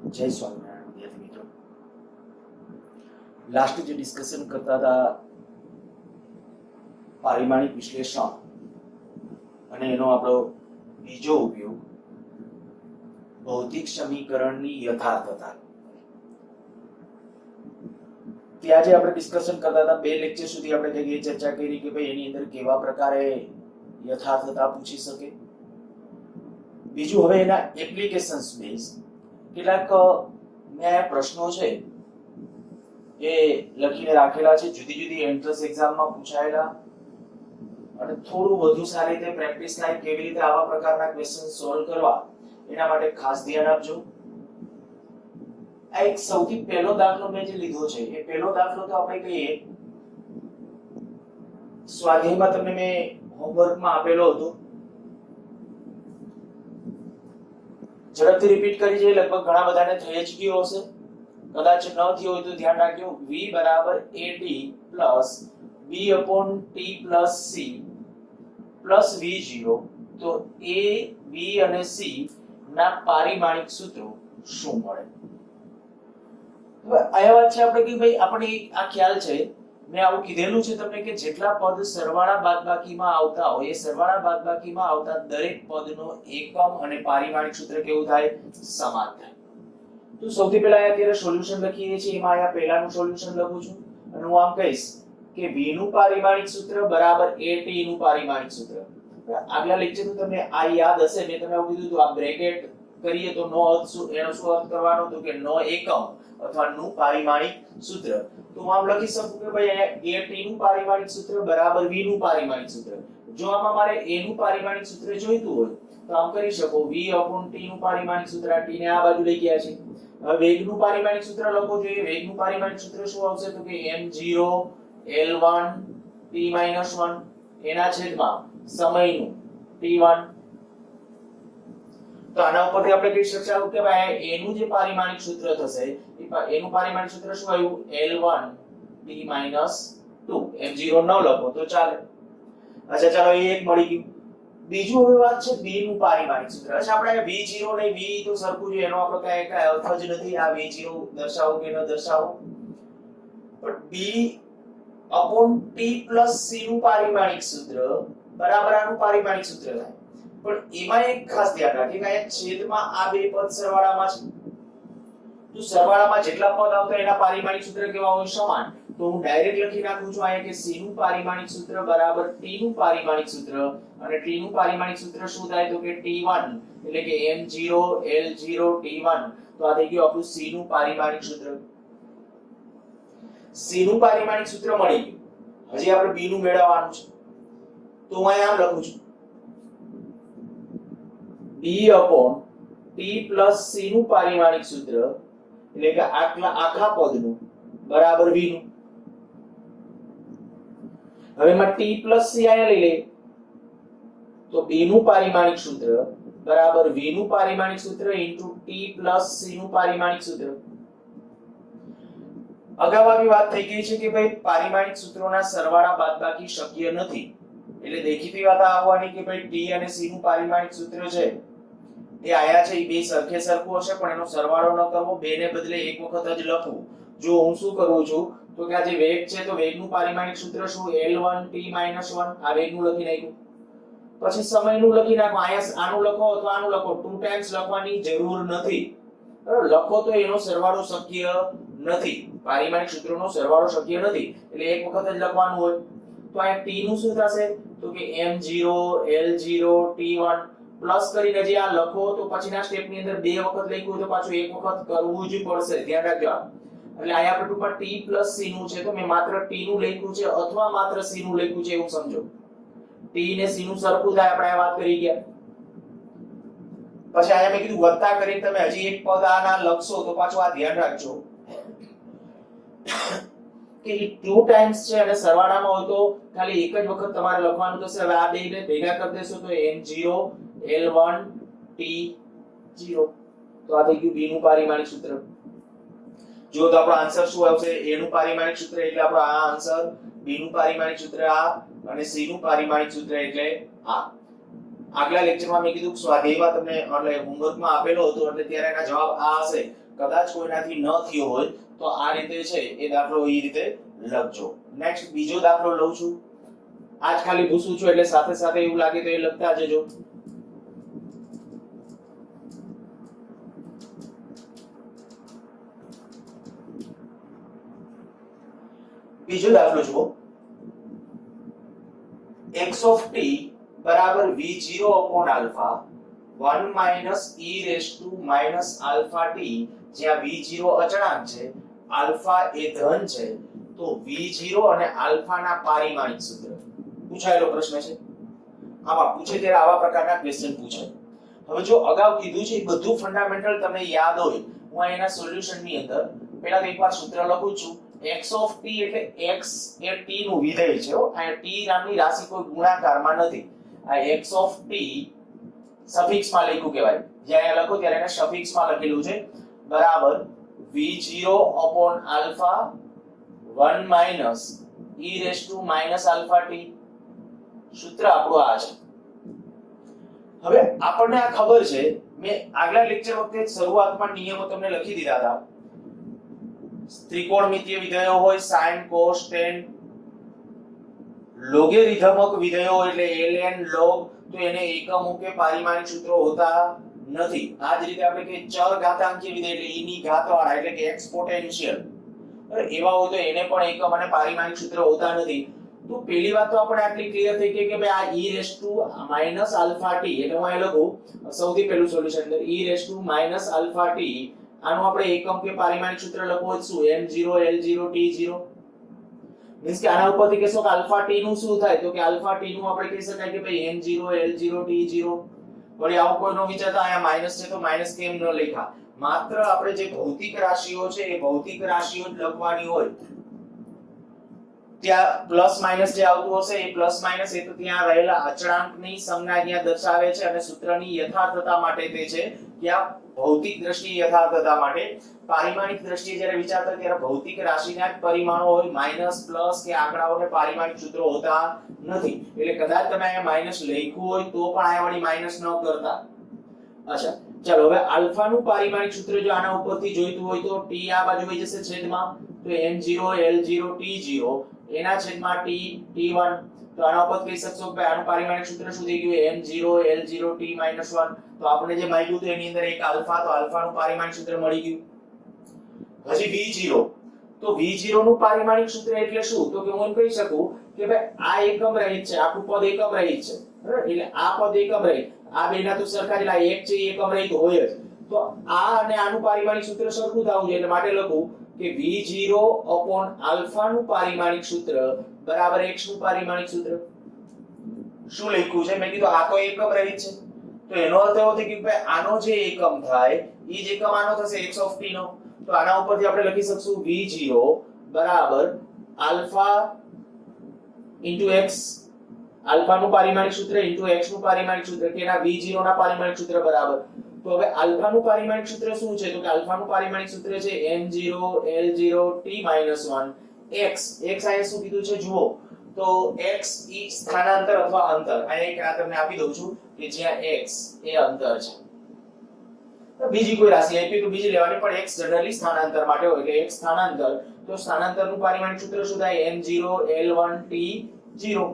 जय स्वामिनारायण विद्यार्थी मित्रों, लास्ट जो डिस्कशन करता था पारिमाणिक विश्लेषण અને એનો આપણો બીજો ઉપયોગ ભૌતિક સમીકરણની યથાર્થતા. ત્યાં જે આપણે ડિસ્કશન કરતા હતા બે લેક્ચર સુધી આપણે કઈ ચર્ચા કરી કે ભાઈ એની અંદર કેવા પ્રકારે યથાર્થતા પૂછી શકે. બીજું હવે એના એપ્લિકેશન્સ બેઝ કેટલાક મેં પ્રશ્નો છે એ લખીને રાખેલા છે, જુદી જુદી એન્ટ્રન્સ એક્ઝામમાં પૂછાયેલા, અને થોડું વધુ સારી રીતે પ્રેક્ટિસ થાય કેવી રીતે આવા પ્રકારના ક્વેશ્ચન સોલ્વ કરવા એના માટે ખાસ ધ્યાન આપજો. આ એક સૌથી પહેલો દાખલો મેં જે લીધો છે એ પહેલો દાખલો તો આપણે કહીએ સ્વાધ્યાયમાં તમને મેં હોમવર્કમાં આપેલો હતો. ઝડપથી રિપીટ કરી છે, લગભગ ઘણા બધાને થઈ જ ગયો હશે. કદાચ ન થયો હોય તો ધ્યાન રાખજો. v બરાબર at plus b upon t plus c plus v0, તો a b અને c ના પારિમાણિક સૂત્રો શું મળે? હવે આ વાત છે આપણે કે ભાઈ આપણે આ ખ્યાલ છે, મેં આવું કીધેલું છે તમને કે જેટલા પદ સરવાળા બાદબાકીમાં આવતા હોય એ સરવાળા બાદબાકીમાં આવતા દરેક પદનો એકમ અને પારિમાણિક સૂત્ર કેવું થાય? સમાન થાય. તો સૌથી પહેલા અત્યારે સોલ્યુશન લખીએ છીએ. એમાં આ પહેલાનું સોલ્યુશન લખું છું અને હું આમ કહીશ કે v નું પારિમાણિક સૂત્ર બરાબર at નું પારિમાણિક સૂત્ર. આગલા લેક્ચરનું તમને આ યાદ હશે, મેં તમને આવું કીધું હતું આ બ્રેકેટ કરીએ તો નો અર્થ શું, એનો શું અર્થ કરવાનો તો કે નો એકમ અથવા નું પારિમાણિક સૂત્ર. તો હું આમ લખી શકું કે ભાઈ અહીંયા at નું પારિમાણિક સૂત્ર બરાબર v નું પારિમાણિક સૂત્ર. જો આમાં મારે a નું પારિમાણિક સૂત્ર જોઈતું હોય તો આમ કરી શકો v upon t નું પારિમાણિક સૂત્ર, t ને આ બાજુ લઈ ગયા છે. હવે વેગનું પારિમાણિક સૂત્ર લખો જોઈએ. વેગનું પારિમાણિક સૂત્ર શું આવશે તો કે m0 L1 t-1 એના છેદમાં સમયનું t1. તો આના ઉપરથી આપણે કહી શકીએ કે ભાઈ a નું જે પારિમાણિક સૂત્ર થશે એ નું પારિમાણિક સૂત્ર શું આવ્યું? L1 t-2. m0 ન લખો તો ચાલે. અચ્છા ચાલો એ એક મળી ગયું. બીજું હવે વાત છે b નું પારિમાણિક સૂત્ર. અચ્છા આપણે v0 નહીં, v તો સરખું છે, એનો આપણો કઈ અર્થ જ નથી આ v0 દર્શાવો કે ન દર્શાવો. પણ b upon t plus c નું પારિમાણિક સૂત્ર બરાબર આનું પારિમાણિક સૂત્ર થાય. પણ એમાં એક ખાસ ધ્યાન રાખીએ કે અહીંયા છેદમાં આ બે પદ સરવાળામાં છે. તો સરવાળામાં જેટલા પદ આવતા એના પારિમાણિક સૂત્ર કેવા હોય? સમાન. તો હું ડાયરેક્ટ લખી નાખું છું અહીંયા કે c નું પારિમાણિક સૂત્ર બરાબર t નું પારિમાણિક સૂત્ર, અને t નું પારિમાણિક સૂત્ર શું થાય તો કે t1 એટલે કે m0 L0 t1. તો આ થઈ ગયું આપણું c નું પારિમાણિક સૂત્ર. c નું પારિમાણિક સૂત્ર મળી ગયું. હજી આપણે b નું મેળવવાનું છે. તો હું અહીંયા આમ લખું છું b upon t plus c નું પારિમાણિક સૂત્ર એટલે કે આખા પદનું બરાબર v નું. હવે એમાં t plus c અહીંયા લઈ લઈએ તો b નું પારિમાણિક સૂત્ર બરાબર v નું પારિમાણિક સૂત્ર into t plus c નું પારિમાણિક સૂત્ર. અગાઉ આવી વાત થઈ ગઈ છે કે ભાઈ પારિમાણિક સૂત્રોના સરવાળા બાદબાકી શક્ય નથી. એટલે દેખીતી વાત આવવાની કે ભાઈ t અને c નું પારિમાણિક સૂત્ર છે એ આયા છે, એ બે સરખે સરખું હશે પણ એનો સરવાળો ન કરવો, બે ને બદલે એક વખત જ લખવું. જો હું શું કરું છું તો કે આ જે વેગ છે તો વેગનું પારિમાણિક સૂત્ર શું? L1 t-1. આ વેગનું લખી નાખ્યું. પછી સમયનું લખી નાખો. આયા આનું લખો અથવા આનું લખો, 2 ટાઈમ્સ લખવાની જરૂર નથી. બરાબર? લખો તો એનો સરવાળો શક્ય નથી. પારિમાણિક સૂત્રોનો સરવાળો શક્ય નથી એટલે એક વખત જ લખવાનું હોય. તો આ t નું શું થશે તો કે m0 L0 t1 પ્લસ કરીને જે આ લખો તો પછીના સ્ટેપની અંદર બે વખત લખ્યું તો પાછું એક વખત કરવું જ પડશે. ધ્યાન રાખજો. એટલે અહીંયા આપણે ટૂંકમાં t plus c નું છે તો મેં માત્ર t નું લખ્યું છે અથવા માત્ર c નું લખ્યું છે એવું સમજો. t ને c નું સરખું થાય આપણે આ વાત કરી ગયા. પછી અહીંયા મેં કીધું વત્તા કરીને તમે હજી એક પદ આના લખશો તો પાછું આ ધ્યાન રાખજો કે 2 ટાઈમ્સ છે અને સરવાળામાં હોય તો ખાલી એક જ વખત તમારે લખવાનું થશે. હવે આ બેને ભેગા કરી દેશો તો m0 L1 t0. તો આ થઈ ગયું b નું પારિમાણિક સૂત્ર. જો તો આપણો આન્સર શું આવશે? a નું પારિમાણિક સૂત્ર એટલે આપણો આ આન્સર, b નું પારિમાણિક સૂત્ર આ અને c નું પારિમાણિક સૂત્ર એટલે આ. આગલા લેક્ચરમાં મેં કીધું સ્વાધ્યાયમાં તમને એટલે હોમવર્કમાં આપેલો હતો એટલે ત્યારે એના જવાબ આ હશે. કદાચ કોઈનાથી ન થયો હોય તો આ રીતે છે એ દાખલો એ રીતે લખજો. નેક્સ્ટ બીજો દાખલો લઉં છું. આજ ખાલી પૂછું છું એટલે સાથે સાથે એવું લાગે તો એ લખતા જજો. બીજો દાખલો જુઓ. x of t બરાબર v0 upon alpha 1 minus e raised to minus alpha t, જ્યાં v0 અચળાંક છે, alpha એ ધન છે, તો v0 અને alpha ના પારિમાણિક સૂત્ર પૂછાયેલો પ્રશ્ન છે. આમાં પૂછે ત્યારે આવા પ્રકારના ક્વેશ્ચન પૂછાય. હવે જો અગાઉ કીધું છે બધું ફંડામેન્ટલ તમને યાદ હોય, હું એના સોલ્યુશન ની અંદર પહેલા તો એકવાર સૂત્ર લખું છું. x of t એટલે x એ t નું વિધેય છે. આ t નામની રાશિ કોઈ ગુણાકારમાં નથી. આ x of t સફિક્સ માં લખ્યું કહેવાય. જ્યારે લખો ત્યારે એને સફિક્સ માં લખેલું છે બરાબર v0 upon alpha 1 minus e raised to minus alpha t. સૂત્ર આપણું આ છે. હવે આપણને આ ખબર છે, મેં આગલા લેક્ચર વખતે શરૂઆતમાં નિયમો તમને લખી દીધા હતા. ત્રિકોણમિતીય વિધેયો હોય sin cos tan, લોગેરિધમક વિધેયો એટલે ln log, તો એને એકમો કે પારિમાણિક સૂત્રો હોતા નથી. આ જ રીતે આપણે કે ચર ઘાતાંકીય વિધેય એટલે e ની ઘાત વાળા એટલે કે એક્સપોટેન્શિયલ, એવા હોય તો એને પણ એકમ અને પારિમાણિક સૂત્ર હોતા નથી. તો પહેલી વાત તો આપણે આટલી ક્લિયર થઈ ગઈ કે ભાઈ આ e raised to minus alpha t એટલે હું અહીં લખું સૌથી પહેલું સોલ્યુશન અંદર e raised to minus alpha t, આનું આપણે એકમ કે પારિમાણિક સૂત્ર લખવું હોય શું m0 l0 t0. મીન્સ કે આના ઉપરથી કહેશો કે આલ્ફા t નું શું થાય, તો કે આલ્ફા t નું આપણે કહી શકાય કે ભાઈ m0 l0 t0. વળી આવું કોઈ નો વિચારતા અહીંયા માઈનસ છે તો માઈનસ કેમ ન લખ્યા. માત્ર આપણે જે ભૌતિક રાશિઓ છે એ ભૌતિક રાશિઓ જ લખવાની હોય. ત્યાં પ્લસ માઈનસ જે આવતું હશે એ પ્લસ માઈનસ એ તો ત્યાં રહેલા અચળાંકની સંજ્ઞા ત્યાં દર્શાવે છે અને સૂત્રની યથાર્થતા માટે તે છે કે આ ભૌતિક દ્રષ્ટિએ યથાર્થતા માટે. પારિમાણિક દ્રષ્ટિએ જ્યારે વિચારતા ત્યારે ભૌતિક રાશિના જ પરિમાણો હોય, માઈનસ પ્લસ કે આંકડાઓને પારિમાણિક સૂત્રો હોતા નથી. એટલે કદાચ તમે અહીંયા માઈનસ લખ્યું હોય તો પણ અહીંયા વળી માઈનસ ન કરતા. અચ્છા ચાલો, હવે આલ્ફા નું પારિમાણિક સૂત્ર જો આના ઉપરથી જોઈતું હોય તો t આ બાજુ વહી જશે છેદમાં, તો m0 l0 t0 એના છેદમાં t t1. તો આના ઉપર કહી શકશો કે આનું પારિમાણિક સૂત્ર શું થઈ ગયું m0 l0 t - 1. તો આપણે જે માંગ્યું હતું એની અંદર એક આલ્ફા, તો આલ્ફા નું પારિમાણિક સૂત્ર મળી ગયું. હજી v0, તો v0 નું પારિમાણિક સૂત્ર એટલે શું, તો કે હું એમ કહી શકું કે ભાઈ આ એકમ રહિત છે, આખું પદ એકમ રહિત છે, બરાબર. એટલે આ પદ એકમ રહિત, આ બેના તો સરખા જ, એક છે એકમ રહિત હોય જ. તો આ અને આનું પારિમાણિક સૂત્ર સરખું થવું જોઈએ. એટલે માટે લખું કે v0 upon alpha નું પારિમાણિક સૂત્ર બરાબર x નું પારિમાણિક સૂત્ર. શું લખ્યું છે, મેં કીધું આ તો એકમ રહિત છે, તો એનો અર્થ એવો થાય કે ભાઈ આનો જે એકમ થાય ઈ જ એકમ આનો થશે x of t નો. તો આના ઉપરથી આપણે લખી શકશું v0 બરાબર alpha into x, alpha નું પારિમાણિક સૂત્ર into x નું પારિમાણિક સૂત્ર કે એના v0 ના પારિમાણિક સૂત્ર બરાબર. તો હવે આલ્ફા નું પારિમાણિક સૂત્ર શું છે, તો કે આલ્ફા નું પારિમાણિક સૂત્ર છે m0 l0 t - 1 x. x અહીંયા શું કીધું છે જુઓ, તો x ઈ સ્થાનાંતર અથવા અંતર. અહીંયા એક આ તમને આપી દઉં છું કે જ્યાં x એ અંતર છે. બીજી કોઈ રાશિ આપી તો બીજી લેવાની, પણ x જનરલી સ્થાનાંતર માટે હોય એટલે x સ્થાનાંતર. તો સ્થાનાંતરનું પારિમાણિક સૂત્ર શું થાય m0 l1 t0.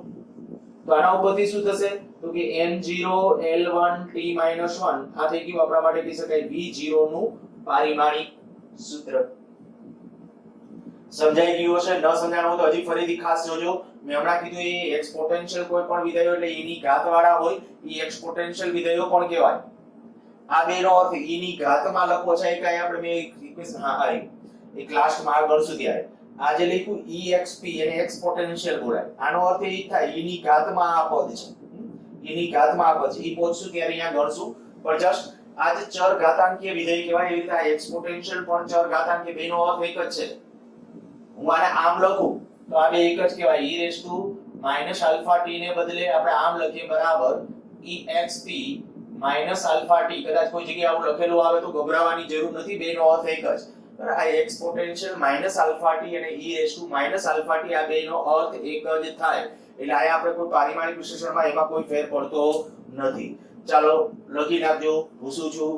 તો આના ઉપરથી શું થશે, તો કે m0 l1 t - 1 આ થઈ ગયું આપણા માટે કહી શકાય v0 નું પારિમાણિક સૂત્ર. સમજાઈ ગયું હશે? ન સમજાણું હોય તો હજી ફરીથી ખાસ જોજો. મેં હમણાં કીધું એ એક્સપોટેન્શિયલ કોઈ પણ વિધેયો એટલે e ની ઘાત વાળા હોય એ એક્સપોટેન્શિયલ વિધેયો પણ કહેવાય. આ બેનો અર્થ e ની ઘાતમાં લખવો છે કે આપણે મેં ઇક્વેશન એક લાસ્ટ માં ગણશું ત્યારે આ જે લખ્યું exp એને એક્સપોટેન્શિયલ બોલાય. આનો અર્થ એ થાય e ની ઘાતમાં આ પદ છે, e ની ઘાતમાં આ પદ છે. ઈ પહોંચશું ત્યારે અહીંયા ગણશું. પણ જસ્ટ આ જે ચર ઘાતાંકીય વિધેય કહેવાય એવી રીતે આ એક્સપોટેન્શિયલ પણ ચર ઘાતાંકીય બેનો અર્થ એક જ છે. હું આને આમ લખું તો આ બે એક જ કહેવાય. e raised to minus alpha t ને બદલે આપણે આમ લખીએ બરાબર exp minus alpha t. કદાચ કોઈ જગ્યાએ આવું લખેલું આવે તો ગભરાવાની જરૂર નથી, બેનો અર્થ એક જ. બરાબર, આ એક્સપોટેન્શિયલ minus alpha t અને e raised to minus alpha t આ બેનો અર્થ એક જ થાય. એટલે આયા આપણે કોઈ પારિમાણિક વિશ્લેષણમાં એમાં કોઈ ફેર પડતો નથી. ચાલો લખી નાખજો, પૂછું છું.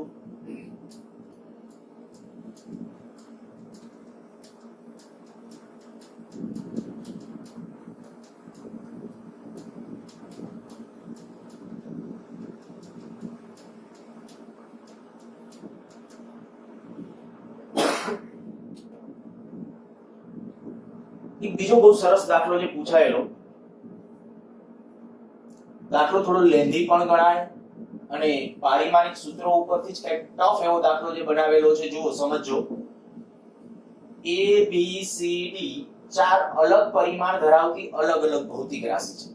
બીજો બહુ સરસ દાખલો જે પૂછાયેલો, દાખલો થોડો લેન્ધી પણ ગણાય અને પારિમાણિક સૂત્રો ઉપરથી જ કંઈક ટફ એવો દાખલો જે બનાવેલો છે. જુઓ, સમજો. A B C D ચાર અલગ પરિમાણ ધરાવતી અલગ અલગ ભૌતિક રાશિ છે.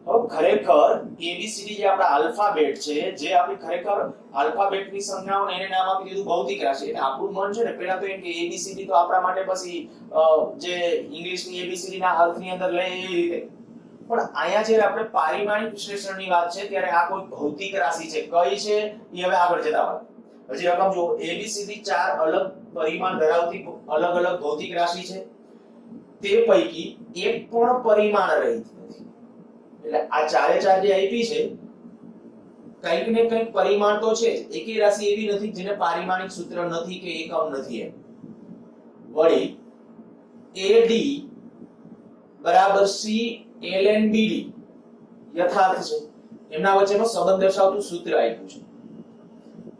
હવે ખરેખર ABCD જે આપણા આલ્ફાબેટ છે, જે આપણી ખરેખર આલ્ફાબેટની સંજ્ઞાઓને એને નામ આપી દીધું ભૌતિક રાશિ. એટલે આપણું મન છે ને પેલા તો એમ કે ABCD તો આપણા માટે પછી જે ઇંગ્લિશની ABCD ના અર્થની અંદર લે એવી રીતે. પણ અહીંયા જે આપણે પારિમાણિક વિશ્લેષણની વાત છે ત્યારે આ કોઈ ભૌતિક રાશિ છે. કઈ છે એ હવે આગળ જતા વાત. હજી રકમ જો, ABCD ચાર અલગ પરિમાણ ધરાવતી અલગ અલગ ભૌતિક રાશિ છે. તે પૈકી એક પણ પરિમાણ રહિત નથી. એટલે આ ચારે ચાર જે આપી છે, કંઈક ને કંઈક પરિમાણ તો છે. એકેય રાશિ એવી નથી જેને પારિમાણિક સૂત્ર નથી કે એકમ નથી. એમ વળી AD બરાબર C ln BD યથાર્થ છે. એમના વચ્ચેનો સંબંધ દર્શાવતું સૂત્ર આપ્યું છે.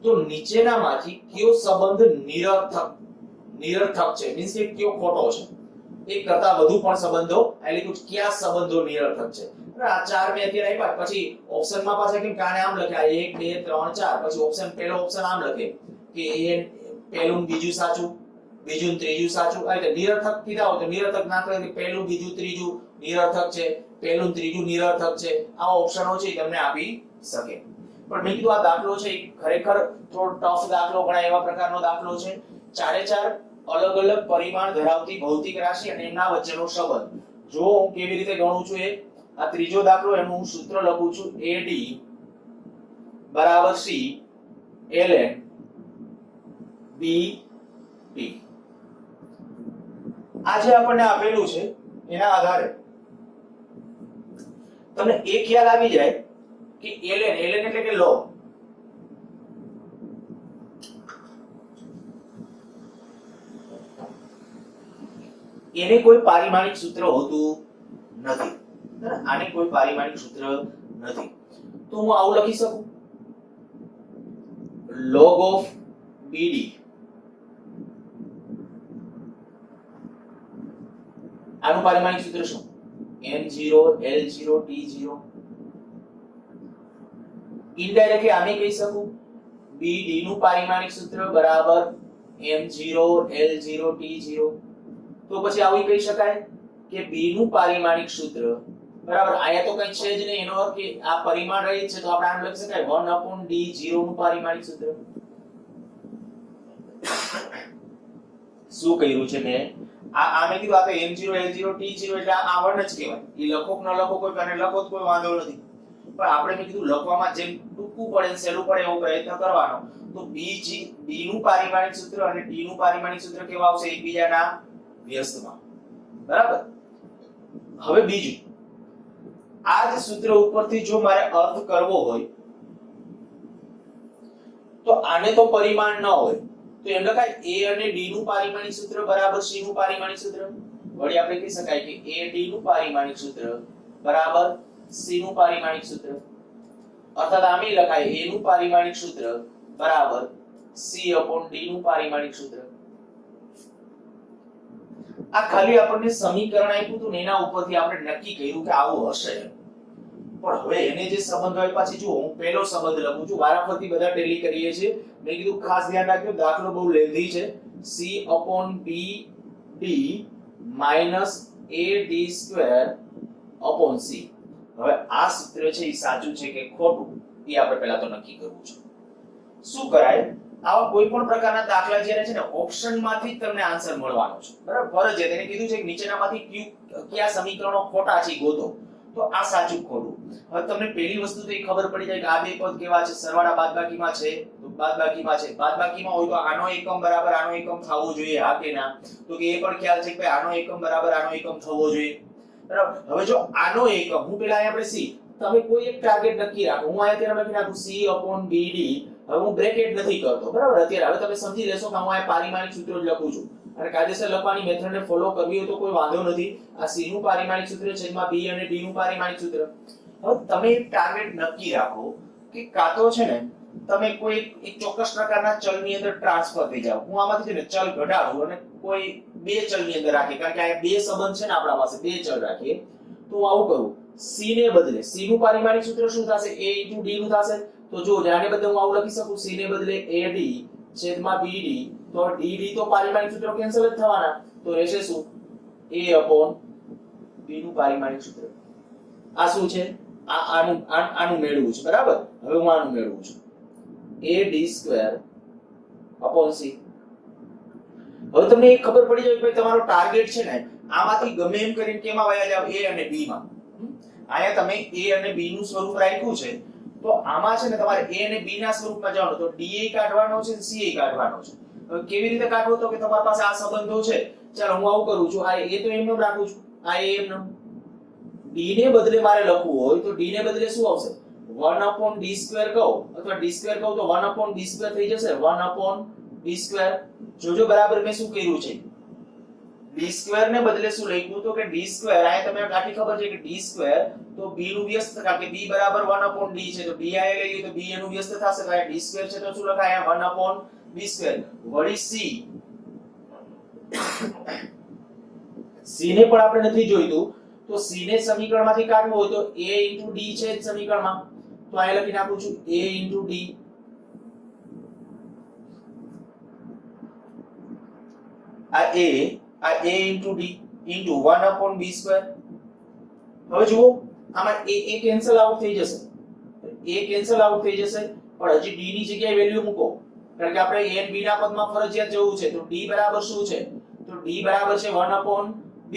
તો નીચેનામાંથી કયો સંબંધ નિરર્થક છે, મીન્સ કે કયો ખોટો છે? એક કરતા વધુ પણ સંબંધો આ લીધું, કયા સંબંધો નિરર્થક છે? આ ચાર મેં અત્યારે આપ્યા, પછી ઓપ્શનમાં પાછા કેમ કાને આમ લખ્યા 1 2 3 4, પછી ઓપ્શન પહેલો ઓપ્શન આમ લખે કે એ પહેલું બીજું સાચું, બીજું ત્રીજું સાચું. આ રીતે નિરર્થક કીધા હોય તો નિરર્થક ના કરે કે પહેલું બીજું ત્રીજું નિરર્થક છે, પહેલું ત્રીજું નિરર્થક છે. આવા ઓપ્શનો છે તમને આપી શકે. પણ મેં કીધું આ દાખલો છે ખરેખર થોડો ટફ દાખલો ગણાય એવા પ્રકારનો દાખલો છે. ચારે ચાર અલગ અલગ પરિમાણ ધરાવતી ભૌતિક રાશિ અને એમના વચ્ચેનો સંબંધ. જો હું કેવી રીતે ગણું છું, એ આ ત્રીજો દાખલો, એનું હું સૂત્ર લખું છું AD બરાબર C ln BD. આ જે આપણને આપેલું છે એના આધારે તમને એ ખ્યાલ આવી જાય કે ln એટલે કે log. એને કોઈ પારિમાણિક સૂત્ર હોતું નથી. આને કોઈ પારિમાણિક સૂત્ર નથી. તો હું આવું લખી શકું, log of BD આનું પારિમાણિક સૂત્ર શું? M0 L0 T0. ઇનડાયરેક્ટલી આને કહી શકું BD નું પારિમાણિક સૂત્ર બરાબર M0 L0 T0. તો પછી આવું કહી શકાય કે B નું પારિમાણિક સૂત્ર બરાબર, આયા તો કઈ છે જ નહીં, એનો અર્થ કે આ પરિમાણ રહિત છે તો આપણે આમ લખી શકાય 1/D0 નું પારિમાણિક સૂત્ર. શું કર્યું છે મેં? આ મેં કીધું આ તો M0 L0 T0 એટલે આ વર્ણ જ કહેવાય. ઈ લખો કે ન લખો કોઈ અને લખો તો કોઈ વાંધો નથી. પણ આપણે મેં કીધું લખવામાં જેમ ટૂંકું પડે સહેલું પડે એવો પ્રયત્ન કરવાનો. તો B નું પારિમાણિક સૂત્ર અને D નું પારિમાણિક સૂત્ર કેવા આવશે? એકબીજાના વ્યસ્તમાં. બરાબર. હવે બીજું, આ જ સૂત્ર ઉપરથી જો મારે અર્થ કરવો હોય તો આને તો પરિમાણ ન હોય તો એમ લખાય A અને D નું પારિમાણિક સૂત્ર બરાબર C નું પારિમાણિક સૂત્ર. વળી આપણે કહી શકાય કે AD નું પારિમાણિક સૂત્ર બરાબર C નું પારિમાણિક સૂત્ર. અર્થાત આમે લખાય A નું પારિમાણિક સૂત્ર બરાબર C/D નું પારિમાણિક સૂત્ર. આ ખાલી આપણને સમીકરણ આપ્યું હતું ને એના ઉપરથી આપણે નક્કી કર્યું કે આવું હશે. પણ હવે એને જે સંબંધ હોય, પાછી જો હું પહેલો સંબંધ લખું છું, વારાફરતી બધા ટેલી કરીએ છીએ. મેં કીધું ખાસ ધ્યાન રાખજો દાખલો બહુ લેન્ધી છે. C/BD -AD² C. હવે આ સૂત્ર છે એ સાચું છે કે ખોટું એ આપણે પહેલા તો નક્કી કરવું છે. શું કરાય? આવા કોઈ પણ પ્રકારના દાખલા જ્યારે છે ને ઓપ્શનમાંથી જ તમને આન્સર મળવાનો છે. બરાબર, ફરજિયાત. એને કીધું છે કે નીચેનામાંથી કયા સમીકરણો ખોટા છે ગોતો. તો આ સાચું ખોટું. હવે તમને પહેલી વસ્તુ તો એ ખબર પડી જાય કે આ બે પદ કેવા છે? સરવાળા બાદબાકીમાં છે તો બાદબાકીમાં છે. બાદબાકીમાં હોય તો આનો એકમ બરાબર આનો એકમ થવો જોઈએ, હા કે ના? તો કે એ પણ ખ્યાલ છે કે આનો એકમ બરાબર આનો એકમ થવો જોઈએ. બરાબર. હવે જો આનો એકમ હું પેલા અહીંયા આપણે સી, તમે કોઈ એક ટાર્ગેટ નક્કી રાખો. હું અહીંયા લખી નાખું C/BD. હવે હું બ્રેકેટ નથી કરતો, બરાબર. અત્યારે હવે તમે સમજી લેશો કે હું આ પારિમાણિક સૂત્ર જ લખું છું અને કાયદેસર લખવાની મેથડને ફોલો કરવી હોય તો કોઈ વાંધો નથી. આ C નું પારિમાણિક સૂત્ર છેદમાં B અને D નું પારિમાણિક સૂત્ર. હવે તમે એક ટાર્ગેટ નક્કી રાખો કે કાં તો છે ને તમે કોઈ એક ચોક્કસ પ્રકારના ચલની અંદર ટ્રાન્સફર થઈ જાવ. હું આમાંથી છે ને ચલ ઘટાડું અને કોઈ બે ચલની અંદર રાખી, કારણ કે આ બે સંબંધ છે ને આપણા પાસે, બે ચલ રાખીએ. તો હું આવું કરું, C ને બદલે C નું પારિમાણિક સૂત્ર શું થશે? A * D નું થશે. તો જો આને બદલે હું આવું લખી શકું, C ને બદલે AD છેદમાં BD. તો DD તો પારિમાણિક સૂત્રો કેન્સલ જ થવાના. તો રહેશે શું? A/B નું પારિમાણિક સૂત્ર. આ શું છે? આનું મેળવું છે, બરાબર. હવે હું આનું મેળવું છું, AD² C. હવે તમને એક ખબર પડી જાય કે તમારો ટાર્ગેટ છે ને આમાંથી ગમે એમ કરીને કેમાં વયા જાવ, A અને B માં. અહીંયા તમે A અને B નું સ્વરૂપ રાખ્યું છે, તો આમાં છે ને તમારે A અને B ના સ્વરૂપમાં જવાનું. તો DA કાઢવાનો છે અને CA કાઢવાનો છે. હવે કેવી રીતે કાઢવો? તો કે તમારી પાસે આ સંબંધો છે. ચાલો હું આવું કરું છું, આ A તો એમનો રાખું છું, આ A એમનો. D ને બદલે મારે લખવું હોય તો D ને બદલે શું આવશે? 1/d² કહું અથવા d² કહું તો 1/d² થઈ જશે. 1/d². જોજો બરાબર મેં શું કર્યું છે. d² ને બદલે શું લખ્યું? તો કે d². આ તમને આટલી ખબર છે કે d² તો b નું વ્યસ્ત, કારણ કે b બરાબર 1/d છે. તો b આયા લઈએ તો b એનું વ્યસ્ત થશે. તો આ d² છે તો શું લખાય? 1/d². વળી c ને પણ આપણે નથી જોઈતું. તો c ને સમીકરણમાંથી કાઢવું હોય તો a * d છે જ સમીકરણમાં. તો અહીં લખી નાખું છું a * d. આ a * d into 1/b². હવે જુઓ આમાં a કેન્સલ આઉટ થઈ જશે, a કેન્સલ આઉટ થઈ જશે, પણ હજી d ની જગ્યાએ વેલ્યુ મૂકો, કારણ કે આપણે a અને b ના પદમાં ફરજિયાત જવું છે. તો d બરાબર શું છે? તો d બરાબર છે 1/b.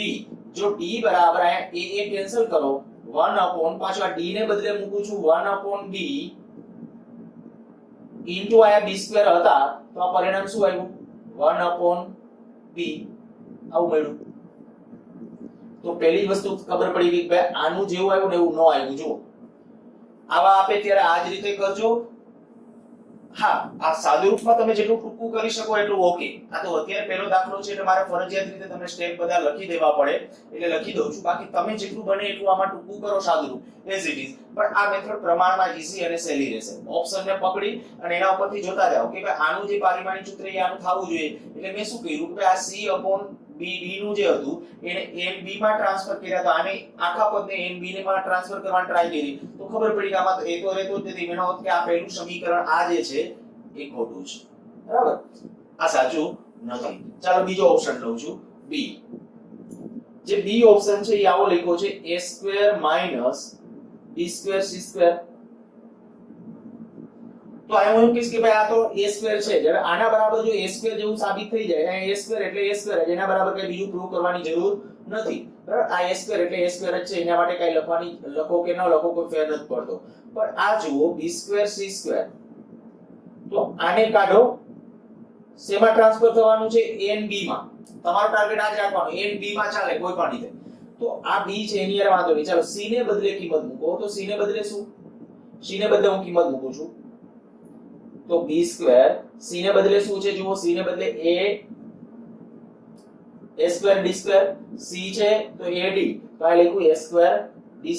જો d બરાબર અહીંયા a કેન્સલ કરો, 1/ પાછો આ d ને બદલે મૂકું છું 1/b into આયા b² હતા, તો આ પરિણામ શું આવ્યું? 1/b. આવું મળ્યું. તો પહેલી વસ્તુ ખબર પડી ગઈ કે આનું જેવું આવ્યું ને એવું ન આવ્યું. જુઓ આવા આપે ત્યારે આ જ રીતે કરજો. હા, આ સાદુ રૂપમાં તમે જેટલું ટૂંકું કરી શકો એટલું ઓકે. આ તો અત્યારે પહેલો દાખલો છે એટલે મારે ફરજિયાત રીતે તમને સ્ટેપ બધા લખી દેવા પડે, એટલે લખી દઉં છું. બાકી તમે જેટલું બને એટલું આમાં ટૂંકું કરો, સાદું રૂપ એઝ ઇટ ઇઝ. પણ આ મેથડ પ્રમાણમાં ઈઝી અને સહેલી રહેશે. ઓપ્શનને પકડી અને એના ઉપરથી જોતા જાઓ કે ભાઈ આનું જે પારિમાણિક સૂત્ર છે આનું થવું જોઈએ. એટલે મેં શું કર્યું કે આ C/BD નું જે હતું એને A અને B માં ટ્રાન્સફર કર્યા. તો આને આખા પદને A અને B ને માં ટ્રાન્સફર કરવાની ટ્રાય કરી, તો ખબર પડી કે આમાં તો A તો રહેતો જ નથી. એનો અર્થ કે આ પહેલું સમીકરણ આ જે છે એ ખોટું છે, બરાબર. આ સાચું નથી. ચાલો બીજો ઓપ્શન લઉં છું, B. જે B ઓપ્શન છે એ આવો લખ્યો છે A² - B² C². તો આ હું એમ કહીશ કે ભાઈ આ તો A² છે. હવે આના બરાબર જો A² જેવું સાબિત થઈ જાય, આ A² એટલે A², એના બરાબર કઈ બીજું પ્રૂવ કરવાની જરૂર નથી, બરાબર. આ A² એટલે A² જ છે, એના માટે કઈ લખો કે ન લખો કોઈ ફેર નથી પડતો. પણ આ જુઓ B² C². તો આને કાઢો, શેમાં ટ્રાન્સફર થવાનું છે? A અને B માં. તમારો ટાર્ગેટ આ જ રાખવાનો, A અને B માં ચાલે કોઈ પણ રીતે. તો આ B છે એની યાર વાંધો નહીં. ચાલો C ને બદલે કિંમત મૂકો. તો C ને બદલે શું? C ને બદલે હું કિંમત મૂકું છું તો B². C ને બદલે શું છે? જુઓ C ને બદલે A² D². C છે તો AD, તો આ લખું A² D².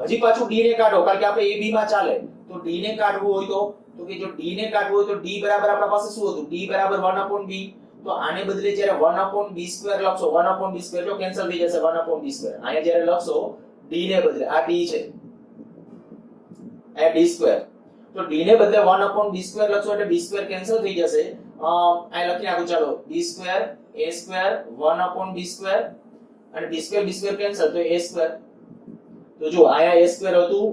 હજી પાછું D ને કાઢો, કારણ કે આપણે AB માં ચાલે. તો D ને કાઢવું હોય તો કે જો D ને કાઢવું હોય તો D બરાબર આપણા પાસે શું હતું? D બરાબર 1/b. તો આને બદલે જ્યારે 1/b² લખશો, 1/b² જો કેન્સલ થઈ જશે, 1/b². અહીંયા જ્યારે લખશો D ને બદલે આ D છે, આ D². તો D ને બદલે 1/b² લખશો એટલે b² કેન્સલ થઈ જશે. આ લખી નાખું, ચાલો B² A² 1/b² અને b² કેન્સલ, તો A². તો જો આયા A² હતું,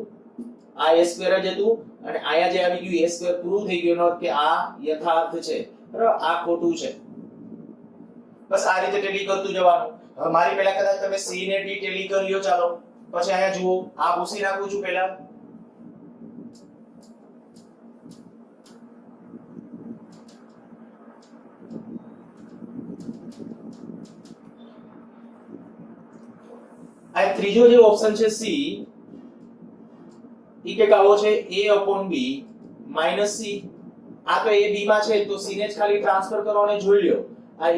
આ A² જ હતું, અને આયા જે આવી ગયું A² પૂરું થઈ ગયું, એનો અર્થ કે આ યથાર્થ છે, બરાબર. આ ખોટું છે. બસ આ રીતે ટેલી કરતું જવાનું. હવે મારી પહેલા કદાચ તમે C ને D ટેલી કરી લ્યો. ચાલો પછી આયા જુઓ, આ ભૂસી નાખું છું પહેલા. આ ત્રીજો જે ઓપ્શન છે સી ઈ કે આવો છે a/b - c. આ તો a b માં છે તો c ને જ ખાલી ટ્રાન્સફર કરો અને જોઈ લ્યો. આ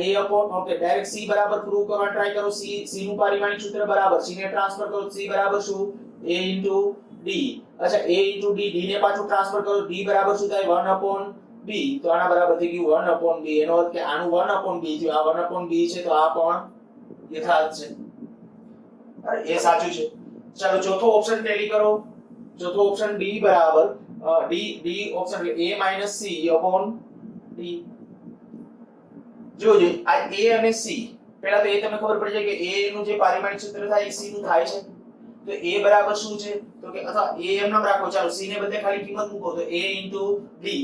ઓકે ડાયરેક્ટ c બરાબર પ્રૂવ કરવા ટ્રાય કરો. c નું પારિમાણિક સૂત્ર બરાબર c ને ટ્રાન્સફર કરો c બરાબર શું a d. અચ્છા a d d ને પાછું ટ્રાન્સફર કરો d બરાબર શું થાય 1/b. તો આના બરાબર થઈ ગયું 1/b. એનો અર્થ કે આનું 1/b થયું. આ 1/b છે તો આ પણ યથાર્થ છે. અરે એ સાચું છે. ચાલો ચોથો ઓપ્શન ટેલી કરો. ચોથો ઓપ્શન d બરાબર d ઓપ્શન એટલે a - c d. જોજો આ a અને c પહેલા તો એ તમને ખબર પડી જાય કે a નું જે પારિમાણિક સૂત્ર થાય એ c નું થાય છે. તો a બરાબર શું છે તો કે અથવા a એમ નામ રાખો. ચાલો c ને બદલે ખાલી કિંમત મૂકો તો a d.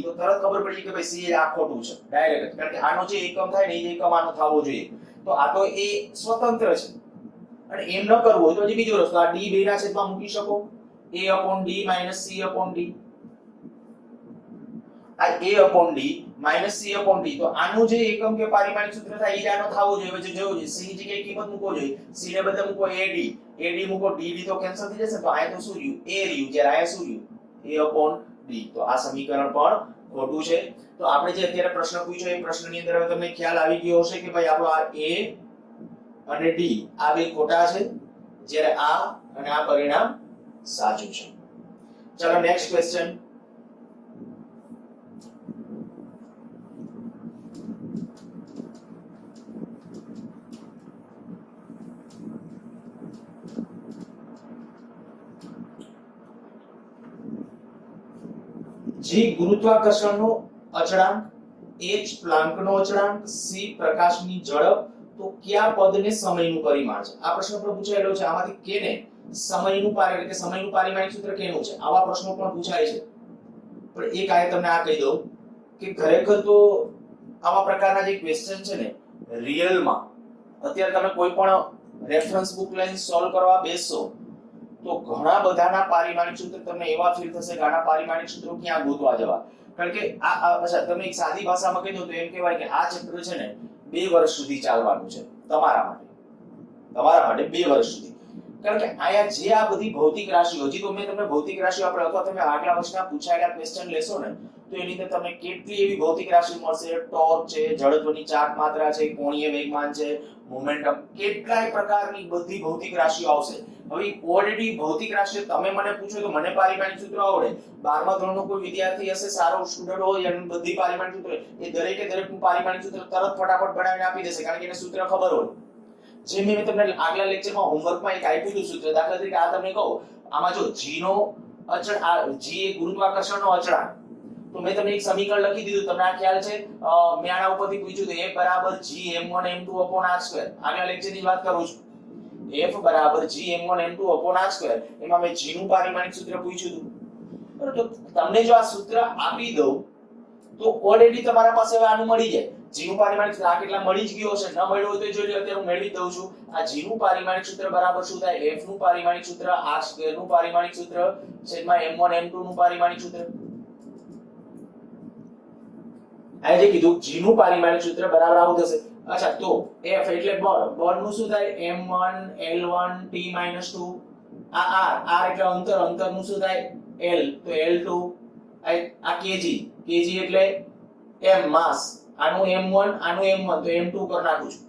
તો તરત ખબર પડી કે ભાઈ c એ આ ખોટું છે ડાયરેક્ટ. કારણ કે આનો જે એકમ થાય ને એ એકમ આનો થવો જોઈએ. તો આ તો એ સ્વતંત્ર છે. અને એમ ન કરવું હોય તો હજી બીજો રસ્તો આ d બે ના છેદમાં મૂકી શકો a/d - c/d. આ a/d - c/d. તો આનું જે એકમ કે પારિમાણિક સૂત્ર થાય એ આનો થવો જોઈએ. પછી જોવું જોઈએ c ની જગ્યાએ કિંમત મૂકો જોઈએ. c ને બદલે મૂકો ad મૂકો d તો કેન્સલ થઈ જશે. તો આ તો શું રહ્યું a રહ્યું. જ્યારે આ શું રહ્યું a/d. તો આ સમીકરણ પણ ખોટું છે. તો આપણે જે અત્યારે પ્રશ્ન પૂછ્યો એ પ્રશ્નની અંદર હવે તમને ખ્યાલ આવી ગયો હશે કે ભાઈ આપણો આ a અને d આ બે ખોટા છે જ્યારે આ અને આ પરિણામ સાચું છે. ચલો નેક્સ્ટ ક્વેશ્ચન. g ગુરુત્વાકર્ષણનો અચળાંક, h પ્લાન્કનો અચળાંક, c પ્રકાશની ઝડપ, તો કયા પદને સમયનું પરિમાણ છે? આ પ્રશ્ન પણ પૂછાયેલો છે. આમાંથી કેને સમયનું એટલે કે સમયનું પારિમાણિક સૂત્ર કેનું છે? આવા પ્રશ્નો પણ પૂછાય છે. પણ એક આ તમને આ કહી દઉં કે ખરેખર તો આવા પ્રકારના જે ક્વેશ્ચન છે ને રિયલમાં અત્યારે તમે કોઈ પણ રેફરન્સ બુક લઈને સોલ્વ કરવા બેસશો તો ઘણા બધાના પારિમાણિક સૂત્ર તમને એવા ફીલ થશે કે આના પારિમાણિક સૂત્રો ક્યાં ગોતવા જવા. કારણ કે આ અચ્છા તમે એક સાદી ભાષામાં કહી દો તો એમ કહેવાય કે આ ચક્ર છે ને 2 વર્ષ સુધી ચાલવાનું છે તમારા માટે 2 વર્ષ સુધી. કારણ કે આયા જે આ બધી ભૌતિક રાશિઓ, હજી તો મેં તમને ભૌતિક રાશિઓ આપણે અથવા તમે આગલા વર્ષના પૂછાયેલા ક્વેશ્ચન લેશો ને તો એની અંદર તમને કેટલી એવી ભૌતિક રાશિ મળશે. ટોર્ક છે, જડત્વની ચાર્ટ માત્રા છે, કોણીય વેગમાન છે, મોમેન્ટમ, કેટલાય પ્રકારની બધી ભૌતિક રાશિઓ આવશે. હવે ઓલરેડી ભૌતિક રાશિઓ તમે મને પૂછો તો મને પારિમાણિક સૂત્રો આવડે. 12મા ધોરણનો કોઈ વિદ્યાર્થી હશે, સારો સ્ટુડન્ટ હોય અને બધી પારિમાણિક સૂત્રો એ દરેકે દરેકનું પારિમાણિક સૂત્ર તરત ફટાફટ બનાવીને આપી દેશે કારણ કે એને સૂત્ર ખબર હોય. જે મેં તમને આગલા લેક્ચરમાં હોમવર્કમાં એક આપ્યું હતું સૂત્ર, દાખલા તરીકે આ તમને કહું, આમાં જો g નો અચળ આ g એ ગુરુત્વાકર્ષણનો અચળાંક, તો મેં તમને એક સમીકરણ લખી દીધું. તમને આ ખ્યાલ છે મેં આના ઉપરથી પૂછ્યું તો f બરાબર g m1 m2 r2. આગલા લેક્ચરની વાત કરું છું. f બરાબર g m1 m2 r2. એમાં મેં g નું પારિમાણિક સૂત્ર પૂછ્યું હતું. બરાબર, તો તમને જો આ સૂત્ર આપી દઉં તો ઓલરેડી તમારા પાસે હવે આનું મળી જાય. g નું પારિમાણિક સૂત્ર આ કેટલા મળી જ ગયો હશે. ન મળ્યું હોય તો જોઈ લો, અત્યારે હું મેળવી દઉં છું. આ g નું પારિમાણિક સૂત્ર બરાબર શું થાય? f નું પારિમાણિક સૂત્ર r2 નું પારિમાણિક સૂત્ર છેદમાં m1 m2 નું પારિમાણિક સૂત્ર. આ જે કીધું g નું પારિમાણિક સૂત્ર બરાબર આવું થશે. અચ્છા, તો f એટલે બળ નું શું થાય? m1 l1 t - 2. આ r એટલે અંતર નું શું થાય? l, તો l2. આ kg એટલે m માસ. આનું m1 આનું m1 તો m2 કરી નાખું છું.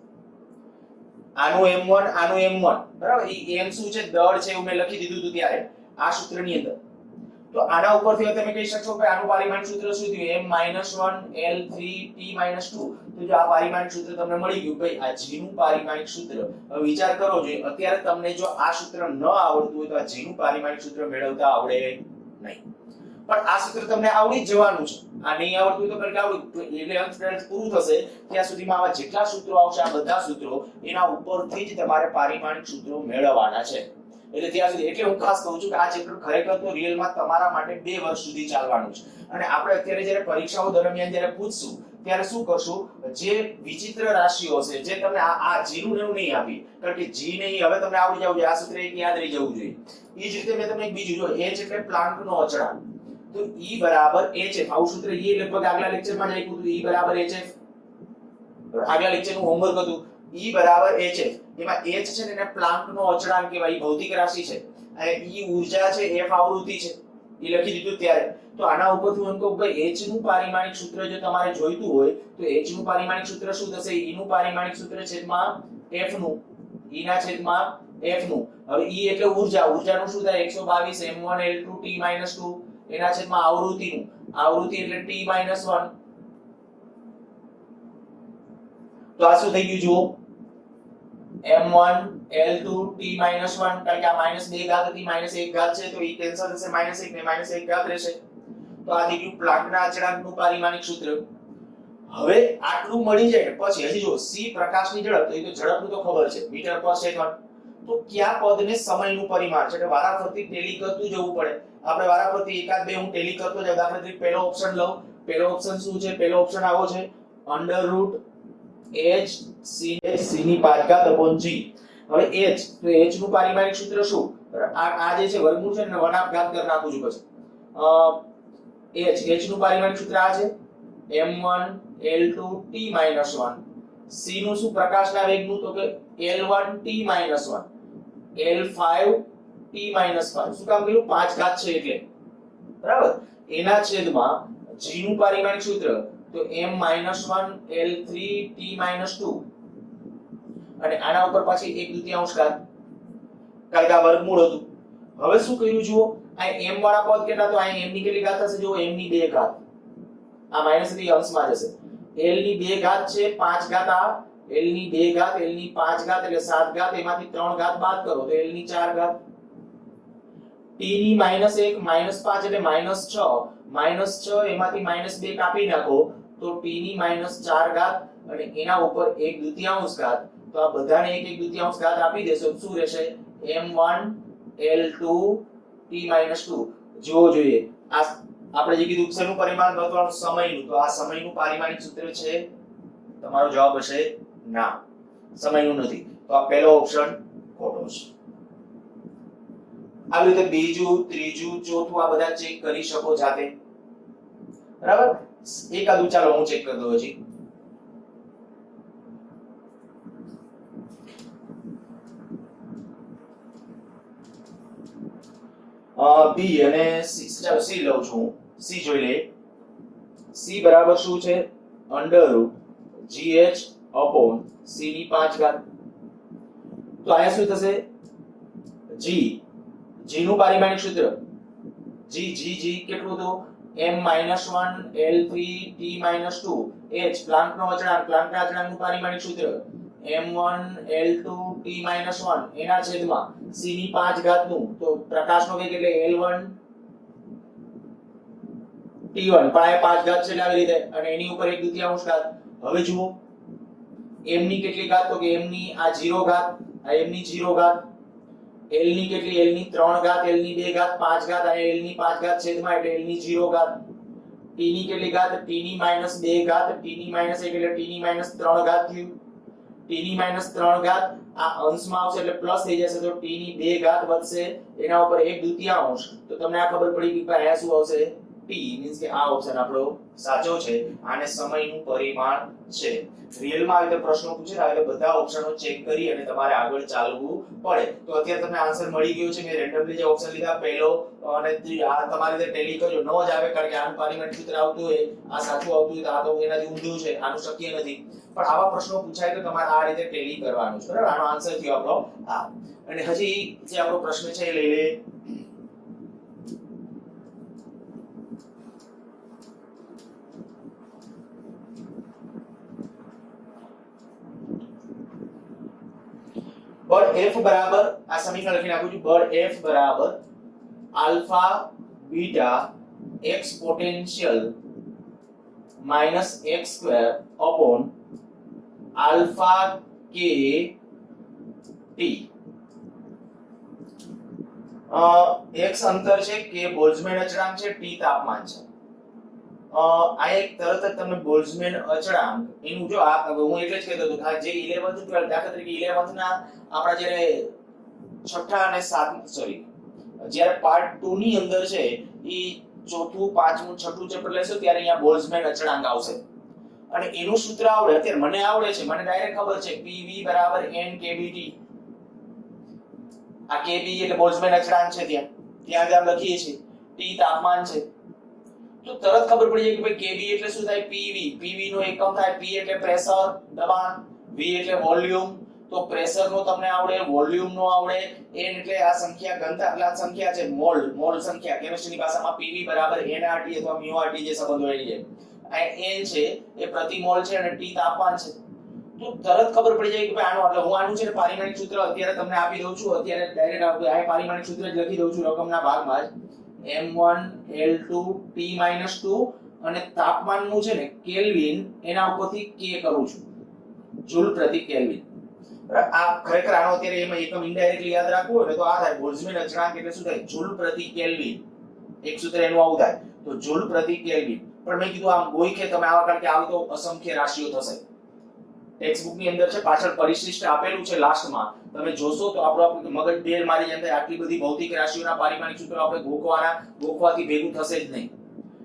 આનું m1 આનું m1 બરાબર. એ m શું છે? દળ છે, એવું મેં લખી દીધું હતું ત્યારે આ સૂત્રની અંદર. તો આના ઉપરથી તમે કહી શકશો કે આનું પારિમાણિક સૂત્ર શું થયું? m - 1 l3 t - 2. તો જો આ પારિમાણિક સૂત્ર તમને મળી ગયું. ભાઈ આ g નું પારિમાણિક સૂત્ર, હવે વિચાર કરો જોઈએ અત્યારે તમને જો આ સૂત્ર ન આવડતું હોય તો આ g નું પારિમાણિક સૂત્ર મેળવતા આવડે નહીં. પણ આ સૂત્ર તમને આવડી જ જવાનું છે. આ નહીં આવડતું તો કારણ કે આવડું 11th 12th પૂરું થશે ત્યાં સુધીમાં આવા જેટલા સૂત્રો આવશે આ બધા સૂત્રો એના ઉપરથી જ તમારે પારિમાણિક સૂત્રો મેળવવાના છે. એટલે ત્યાં સુધી એટલે હું ખાસ કહું છું કે આ ચેપ્ટર ખરેખર તો રિયલમાં તમારા માટે 2 વર્ષ સુધી ચાલવાનું છે. અને આપણે અત્યારે જ્યારે પરીક્ષાઓ દરમિયાન જ્યારે પૂછશું ત્યારે શું કરશું? જે વિચિત્ર રાશિઓ છે જે તમને આ g નું એવું નહીં આપી, કારણ કે g નહીં હવે તમને આવડી જવું જોઈએ. આ સૂત્ર એક યાદ રહી જવું જોઈએ. એ જ રીતે મેં તમને એક બીજું જો h એટલે પ્લાન્કનો અચળાંક, તો E બરાબર hf. આવું સૂત્ર એ લગભગ આગલા લેક્ચરમાં જ આપ્યું હતું. E બરાબર hf. આગલા લેક્ચરનું હોમવર્ક હતું. E બરાબર hf. એમાં h છે ને એને પ્લાન્કનો અચળાંક કહેવાય, એ ભૌતિક રાશિ છે, અને E ઉર્જા છે, f આવૃત્તિ છે, એ લખી દીધું ત્યારે. તો આના ઉપરથી હું એમ કહું ભાઈ h નું પારિમાણિક સૂત્ર જો તમારે જોઈતું હોય તો h નું પારિમાણિક સૂત્ર શું થશે? E નું પારિમાણિક સૂત્ર છેદમાં f નું, E ના છેદમાં f નું. હવે E એટલે ઉર્જા, ઉર્જાનું શું થાય? 122 m1 L2 T-2 એના છેદમાં આવૃત્તિનું, આવૃત્તિ એટલે T-1. તો આ શું થઈ ગયું જુઓ, m1 L2 T-1, કારણ કે આ -2 ઘાત હતી, -1 ઘાત છે, તો એ કેન્સલ થશે, -1 ને -1 ઘાત રહેશે. તો આ થઈ ગયું પ્લાન્કના અચળાંકનું પારિમાણિક સૂત્ર. હવે આટલું મળી જાય પછી હજી જો c પ્રકાશની ઝડપ, તો એ તો ઝડપનું તો ખબર છે, મીટર પર સેકન્ડ. તો કયા પદને સમયનું પરિમાણ છે? એટલે વારાફરતી ટેલી કરતું જવું પડે. આપણે વારાફરતી એકાદ બે હું ટેલી કરતો જાઉં. દાખલા તરીકે પહેલો ઓપ્શન લઉં. પહેલો ઓપ્શન શું છે? પહેલો ઓપ્શન આવો છે √h c ની 5 g. હવે h, તો h નું પારિમાણિક સૂત્ર શું? આ જે છે વર્ગમૂળ છે ને 1/2 ઘાત કરી નાખું છું પછી. h નું પારિમાણિક સૂત્ર આ છે m1 L2 T-1. c નું શું પ્રકાશના વેગનું? તો કે L1 T-1, L5 T-5. શું કામ કર્યું? 5 ઘાત છે એટલે, બરાબર. એના છેદમાં g નું પારિમાણિક સૂત્ર તો m-1 L3 T-2, અને આના ઉપર પાછી 1/2 ઘાત, કારણ કે આ વર્ગમૂળ હતું. હવે શું કર્યું જુઓ, આ m વાળા પદ કેટલા? તો આ m ની કેટલી ઘાત થશે? જુઓ, m ની 2 ઘાત. આ માઈનસ થી અંશમાં જશે. l ની 2 ઘાત છે, 5 ઘાત આ, l ની 2 ઘાત, l ની 5 ઘાત એટલે 7 ઘાત, એમાંથી 3 ઘાત બાદ કરો તો l ની 4 ઘાત. t ની -1 -5 એટલે -6, એમાંથી -2 કાપી નાખો તો t ની -4 ઘાત, અને એના ઉપર 1/2 ઘાત. તો આ બધાને 1/2 ઘાત આપી દેશો, શું રહેશે? m1 L2 T-2. જો જોઈએ આ આપણે જે કીધું શેનું પરિમાણ ગોતવાનું? સમયનું. તો આ સમયનું પારિમાણિક સૂત્ર છે, તમારો જવાબ હશે ના, સમયનું નથી. તો આ પહેલો ઓપ્શન ખોટો છે. આવી રીતે બીજું, ત્રીજું, ચોથું આ બધા ચેક કરી શકો જાતે, બરાબર. એકાદું ચાલો હું ચેક કરી દઉં હજી. બી અને સી, ચાલો સી લઉં છું. સી જોઈ લે. સી બરાબર શું છે? √gh c ની 5 ઘાત. તો આયા શું થશે? g, g નું પારિમાણિક સૂત્ર g કેટલું હતું? m-1 L3 T-2, h પ્લાન્કનો અચળાંક, પ્લાન્કના અચળાંકનું પારિમાણિક સૂત્ર m1 L2 T-1 એના છેદમાં c ની 5 ઘાતનું, તો પ્રકાશનો વેગ એટલે L1 T1, પણ આ 5 ઘાત છે એટલે આવી રીતે, અને એની ઉપર 1/2 ઘાત. હવે જુઓ m ની કેટલી ઘાત? તો કે m ની આ 0 ઘાત, આ m ની 0 ઘાત, l ની કેટલી? l ની 3 ઘાત, l ની 2 ઘાત, 5 ઘાત, અને l ની 5 ઘાત છેદમાં એટલે l ની 0 ઘાત. t ની કેટલી ઘાત? t ની -2 ઘાત, t ની -1 એટલે t ની -3 ઘાત થયું. t ની -3 ઘાત આ અંશમાં આવશે એટલે પ્લસ થઈ જશે, તો t ની 2 ઘાત વધશે, એના ઉપર 1/2. તો તમને આ ખબર પડી કે ભાઈ આ શું આવશે? t, મીન્સ કે આ ઓપ્શન આપણો સાચો છે. આને સમયનું પરિમાણ છે. રિયલમાં આવી રીતે પ્રશ્નો પૂછે તો આવી બધા ઓપ્શનો ચેક કરી અને તમારે આગળ ચાલવું પડે. તો અત્યારે તમને આન્સર મળી ગયો છે. મેં રેન્ડમલી જે ઓપ્શન લીધા પહેલો અને આ તમારી રીતે ટેલી કરજો. ન જ આવે કારણ કે આનું પારિમાણિક સૂત્ર આવતું હોય, આ સાચું આવતું હોય તો આ તો એનાથી ઊંધું છે, આનું શક્ય નથી. પણ આવા પ્રશ્નો પૂછાય તો તમારે આ રીતે ટેલી કરવાનું છે, બરાબર. આનો આન્સર થયો આપણો આ. અને હજી જે આપણો પ્રશ્ન છે એ લઈ લે. બળ F બરાબર, આ સમીકરણ લખી નાખું છું. બળ F બરાબર alpha beta x potential minus x square upon alpha k t. x અંતર છે, k બોલ્ટ્ઝમેન અચળાંક છે, t તાપમાન છે. આ એક તરત જ તમને બોલ્ટ્ઝમેન અચળાંક એનું જો આ હું એટલે જ કહેતો હતો કે જે 11th 12 દાખલા તરીકે 11th ના આપણા જ્યારે છઠ્ઠા અને સાતમું જ્યારે પાર્ટ 2 ની અંદર છે ઈ ચોથું પાંચમું છઠ્ઠું ચેપ્ટર લેશો ત્યારે અહીંયા બોલ્ટ્ઝમેન અચળાંક આવશે. અને એનું સૂત્ર આવડે, અત્યારે મને આવડે છે, મને ડાયરેક્ટ ખબર છે PV બરાબર N kBT. આ kB એટલે બોલ્ટ્ઝમેન અચળાંક છે, ત્યાં આગળ લખીએ છીએ, T તાપમાન છે, તો તરત ખબર પડી જાય કે ભાઈ kB એટલે શું થાય? PV. PV નો એકમ થાય, P એટલે પ્રેશર, દબાણ, V એટલે વોલ્યુમ. તો પ્રેશર નો તમને આવડે, વોલ્યુમ નો આવડે, N એટલે આ સંખ્યા ઘનતા, એટલે આ સંખ્યા છે મોલ સંખ્યા, કેમિસ્ટ્રીની ભાષામાં PV બરાબર nRT અથવા μRT જે સંબંધ હોય છે. આ N છે એ પ્રતિ મોલ છે અને T તાપમાન છે. તો તરત ખબર પડી જાય કે ભાઈ આનો એટલે હું આનું છે ને પારિમાણિક સૂત્ર અત્યારે તમને આપી દઉં છું, અત્યારે ડાયરેક્ટ આ પારિમાણિક સૂત્ર જ લખી દઉં છું રકમના ભાગમાં જ. m1 l2 t-2 અને તાપમાનનું છે ને કેલ્વિન, એના ઉપરથી k કરું છું, જૂલ પ્રતિ કેલ્વિન. આ ખરેખર આનો અત્યારે એમાં એકમ ઇનડાયરેક્ટલી યાદ રાખવું હોય ને તો આ થાય બોલ્ટ્ઝમેન અચળાંક એટલે શું થાય? જૂલ પ્રતિ કેલ્વિન. એક સૂત્ર એનું આવું થાય, તો જૂલ પ્રતિ કેલ્વિન. પણ મેં કીધું આમ ગોઈ કે તમે આવા કારણ કે આવી તો અસંખ્ય રાશિઓ થશે. ટેક્સ્ટ બુક ની અંદર છે, પાછળ પરિશિષ્ટ આપેલું છે લાસ્ટમાં, તમે જોશો તો આપણો મગજ બેર મારી જાય, આટલી બધી ભૌતિક રાશિઓના પારિમાણિક સૂત્રો આપણે ગોખવાથી ભેગું થશે જ નહીં.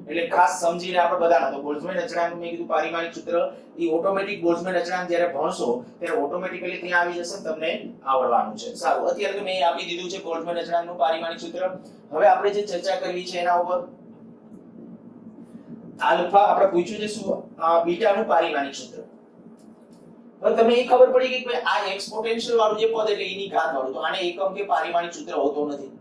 એટલે ખાસ સમજીને આપણે બધાના તો બોલ્ટ્ઝમેન અચળાંક મેં કીધું પારિમાણિક સૂત્ર એ ઓટોમેટિક બોલ્ટ્ઝમેન અચળાંક જ્યારે ભણશો ત્યારે ઓટોમેટિકલી ત્યાં આવી જશે, તમને આવડવાનું છે. સારું, અત્યારે તો મેં આપી દીધું છે બોલ્ટ્ઝમેન અચળાંકનું પારિમાણિક સૂત્ર. હવે આપણે જે ચર્ચા કરવી છે એના ઉપર આલ્ફા આપણે પૂછ્યું છે શું? બીટાનું પારિમાણિક સૂત્ર. હવે તમને એ ખબર પડી ગઈ કે આ એક્સપોટેન્શિયલ વાળું જે પદ એટલે એની ઘાત વાળું, તો આને એકમ કે પારિમાણિક સૂત્ર હોતો નથી.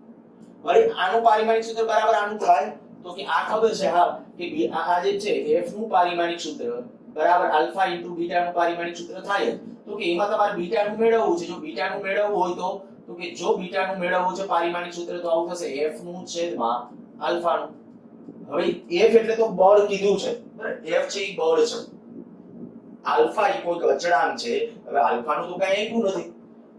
વળી આનું પારિમાણિક સૂત્ર બરાબર આનું થાય તો કે આ ખબર છે હા કે આ જે છે f નું પારિમાણિક સૂત્ર બરાબર આલ્ફા ઇન્ટુ બીટા નું પારિમાણિક સૂત્ર થાય. તો કે એમાં તમારે બીટા નું મેળવવું છે. જો બીટા નું મેળવવું હોય તો કે જો બીટા નું મેળવવું છે પારિમાણિક સૂત્ર તો આવું થશે f નું છેદમાં આલ્ફા નું. હવે f એટલે તો બળ કીધું છે, f છે એ બળ છે, આલ્ફા એ કોઈ અચળાંક છે. હવે આલ્ફા નું તો કઈ આપ્યું નથી,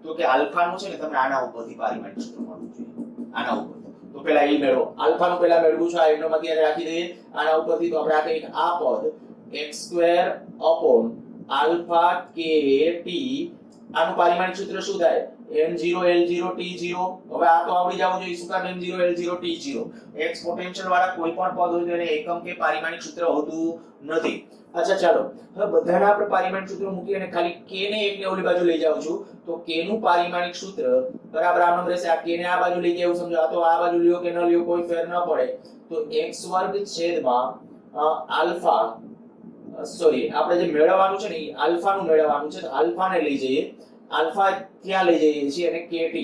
તો કે આલ્ફા નું છે ને તમને આના ઉપરથી પારિમાણિક સૂત્ર મળવું જોઈએ, આના ઉપર. તો પેલા એ મેળવો, આલ્ફા નું પેલા મેળવું છે, આ એનો માં ત્યારે રાખી દઈએ. આના ઉપરથી તો આપણે આ કઈ આ પદ x² આલ્ફા k t, આનું પારિમાણિક સૂત્ર શું થાય? m0 l0 t0. હવે આ તો આવડી જવું જોઈએ, શું કામ m0 l0 t0? એક્સપોટેન્શિયલ વાળા કોઈ પણ પદ હોય તો એને એકમ કે પારિમાણિક સૂત્ર હોતું નથી. અચ્છા ચાલો, હવે બધાના આપણે પારિમાણિક સૂત્ર મૂકી અને ખાલી k ને એક ને ઓલી બાજુ લઈ જાઉં છું, તો k નું પારિમાણિક સૂત્ર બરાબર આમ રહેશે. આ k ને આ બાજુ લઈ જાવ સમજો, આ તો આ બાજુ લ્યો કે ન લ્યો કોઈ ફેર ન પડે, તો x² છેદમાં આલ્ફા, સોરી આપણે જે મેળવવાનું છે ને એ આલ્ફા નું મેળવવાનું છે, તો આલ્ફા ને લઈ જઈએ, આલ્ફા ક્યાં લઈ જઈએ છીએ અને kt,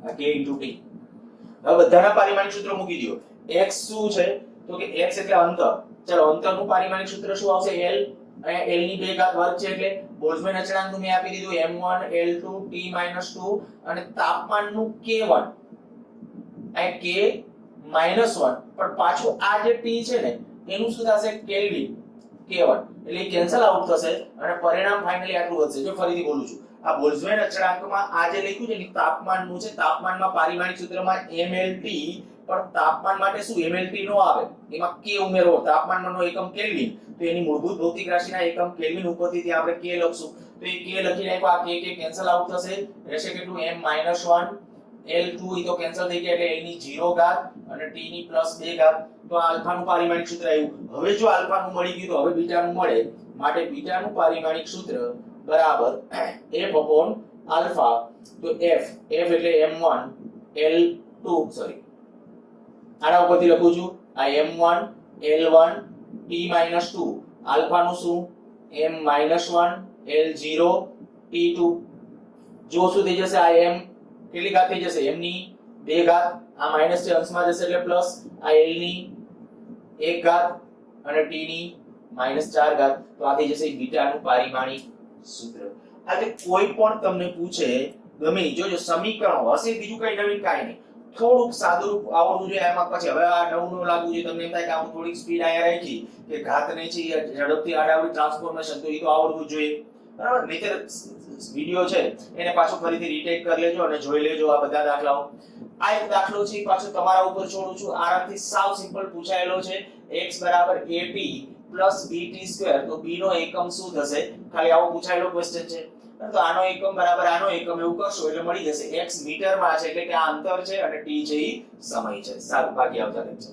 આ k * t. હવે બધાના પારિમાણિક સૂત્ર મૂકી દો. x શું છે? તો કે x એટલે અંતર. ચલો અંતરનું પારિમાણિક સૂત્ર શું આવશે? l. અહીંયા l ની 2 ઘાત વર્ગ છે એટલે બોલ્ટ્ઝમેન અચળાંકનું મેં આપી દીધું m1 l2 t-2 અને તાપમાનનું k1, આ k - 1, પણ પાછું આ જે t છે ને એનું શું થશે? કેલ્વિન k1, એટલે કેન્સલ આઉટ થશે અને પરિણામ ફાઇનલી આટલું વધશે. જો ફરીથી બોલું છું, આ બોલ્ટ્ઝમેન અચળાંકમાં આ જે લખ્યું છે ને તાપમાનનું છે, તાપમાનમાં પારિમાણિક સૂત્રમાં mlt, પણ તાપમાન માટે શું mlt નો આવે, એમાં k ઉમેરવો, તાપમાનનો એકમ કેલ્વિન, તો એની મૂળભૂત ભૌતિક રાશિના એકમ કેલ્વિન ઉપરથી ત્યાં આપણે k લખશું, તો એ k લખી નાખ્યો, આ k કેન્સલ આઉટ થશે, રહેશે કેટલું? m - 1 l2 ઈ તો કેન્સલ થઈ ગયા એટલે l ની 0 ઘાત અને t ની +2 ઘાત. તો આ આલ્ફા નું પારિમાણિક સૂત્ર આવ્યું. હવે જો આલ્ફા નું મળી ગયું તો હવે બીટા નું મળે, માટે બીટા નું પારિમાણિક સૂત્ર બરાબર f આલ્ફા. તો f એટલે m1 l2, સોરી આના ઉપરથી લખું છું, આ m1 l1 t-2, આલ્ફા નું શું? m - 1 l0 t2. જો શું થઈ જશે? આ m કેટલી ઘાત થઈ જશે? m ની 2 ઘાત, આ માઈનસ છે અંશમાં જશે એટલે પ્લસ, આ l ની 1 ઘાત અને t ની -4 ઘાત. તો આ થઈ જશે બીટાનું પારિમાણિક સૂત્ર. આ કોઈ પણ તમને પૂછે ગમે જોજો સમીકરણો હશે, બીજું કઈ નવીન કાઈ નહીં, થોડુંક સાદું આવડવું જોઈએ એમાં. પછી હવે આ નવું લાગવું જોઈએ તમને, એમ થાય કે આમ થોડીક સ્પીડ આયા રાખી કે ઘાતને છે ઝડપથી આડાવડી ટ્રાન્સફોર્મેશન, તો એ તો આવડવું જોઈએ બરાબર. નહીતર વિડિયો છે એને પાછો ફરીથી રીટેક કરી લેજો અને જોઈ લેજો આ બધા દાખલાઓ. આ એક દાખલો છે પાછો તમારા ઉપર છોડું છું, આરામથી સાવ સિમ્પલ પૂછાયેલો છે. x = at + bt², તો b નો એકમ શું થશે? ખાલી આવો પૂછાયેલો ક્વેશ્ચન છે, તો આનો એકમ બરાબર આનો એકમ એવું કરશો એટલે મળી જશે. x મીટરમાં છે એટલે કે આ અંતર છે અને t છે એ સમય છે. સારું, બાકી આવતા લેક્ચર